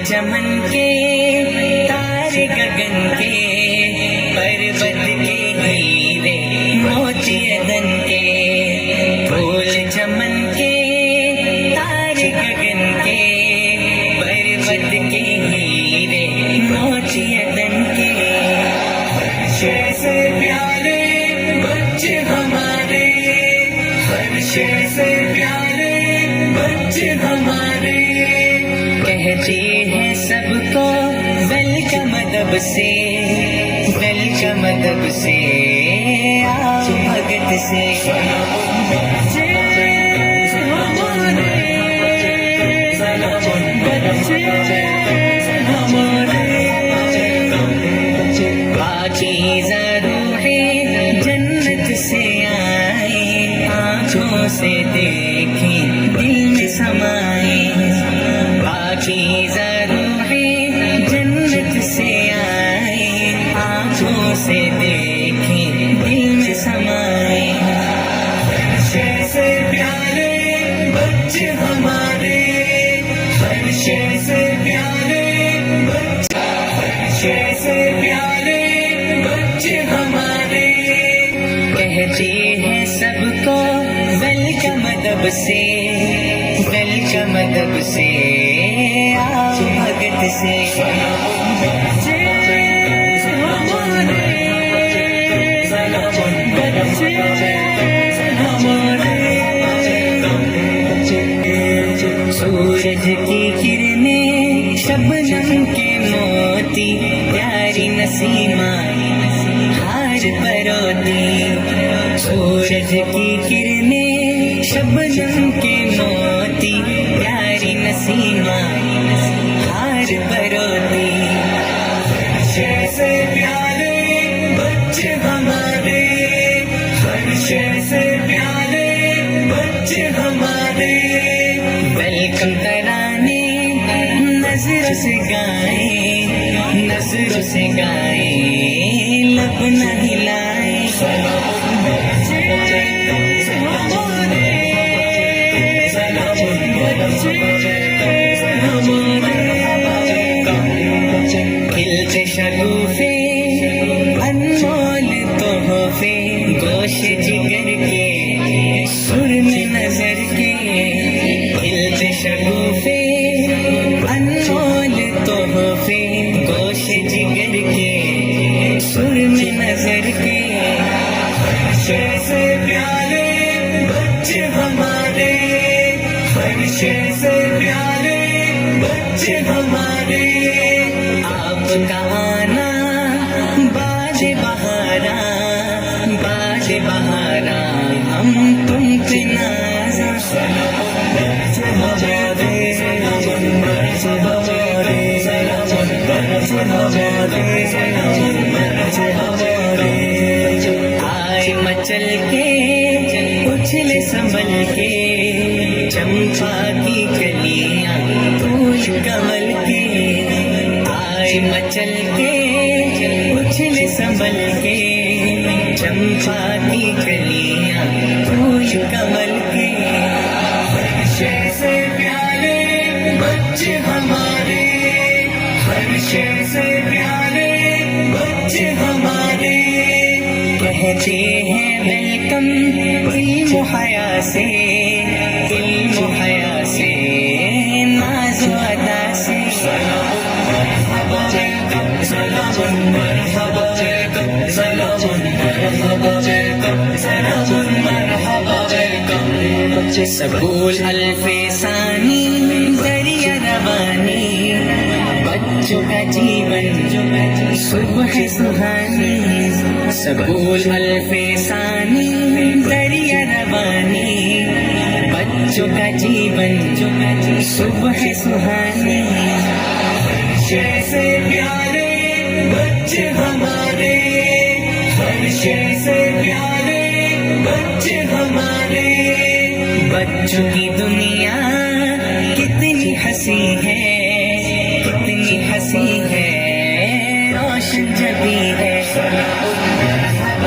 चमन के तारे गगन के पर्वत के हीरे मोती अदन के फूल चमन के तारे गगन के पर्वत के हीरे मोती अदन के से प्यारे बच्चे हमारे फर्शे से प्यारे बच्चे हमारे कहते हैं सबको वेलकम अदब से आओ भगत से बच्चे हमारे पाकीज़ा रूहें जन्नत से आए आँखों से देखें दिल में समाए पाकीज़ा रूहें जन्नत से आए आँखों से देखें दिल में समाए फर्शे से प्यारे बच्चे हमारे फर्शे से प्यारे फर्शे से प्यारे बच्चे हमारे कहते हैं सबको वेलकम अदब से आओ भगत से बच्चे हमारे सूरज की किरणें शबनम के मोती प्यारी नसीमा हार परोती सूरज की किरणें शबनम के मोती प्यारी नसीमा हार परोती फर्शे से प्यारे बच्चे हमारे फर्शे से प्यारे बच्चे हमारे वेलकम तराने नजरों से गाए लब न हिलाए बच्चे हमारे खिलते शगुफे अनमोल तोहफे गोश जिगर के सुर में नजर के खिलते शगुफे अनमोल तोहफे गोश जिगर के सुर में नजर के फर्शे से प्यारे बच्चे हमारे फर्शे से प्यारे बच्चे हमारे आपका आना बाज बहारा हम तुम पे नाज़ा आए मचल के उछले संभल के चंपा की कलियां फूल कमल के आए मचल के उछले संभल के चंपा की कलियां फूल कमल के फर्शे से प्यारे बच्चे हमारे फर्शे से प्यारे बच्चे हमारे कहते हैं वेलकम इल्म हया से नाज़ो अदा से सबूल अल्फे सानी दरिया रवानी बच्चों का जीवन सुबह सुहानी सबूल अल्फे सानी दरिया रवानी बच्चों का जीवन सुबह सुहानी फर्शे से प्यारे बच्चे हमारे फर्शे से प्यारे बच्चे हमारे बच्चों की दुनिया कितनी हंसी है रोशन जबी है सलाम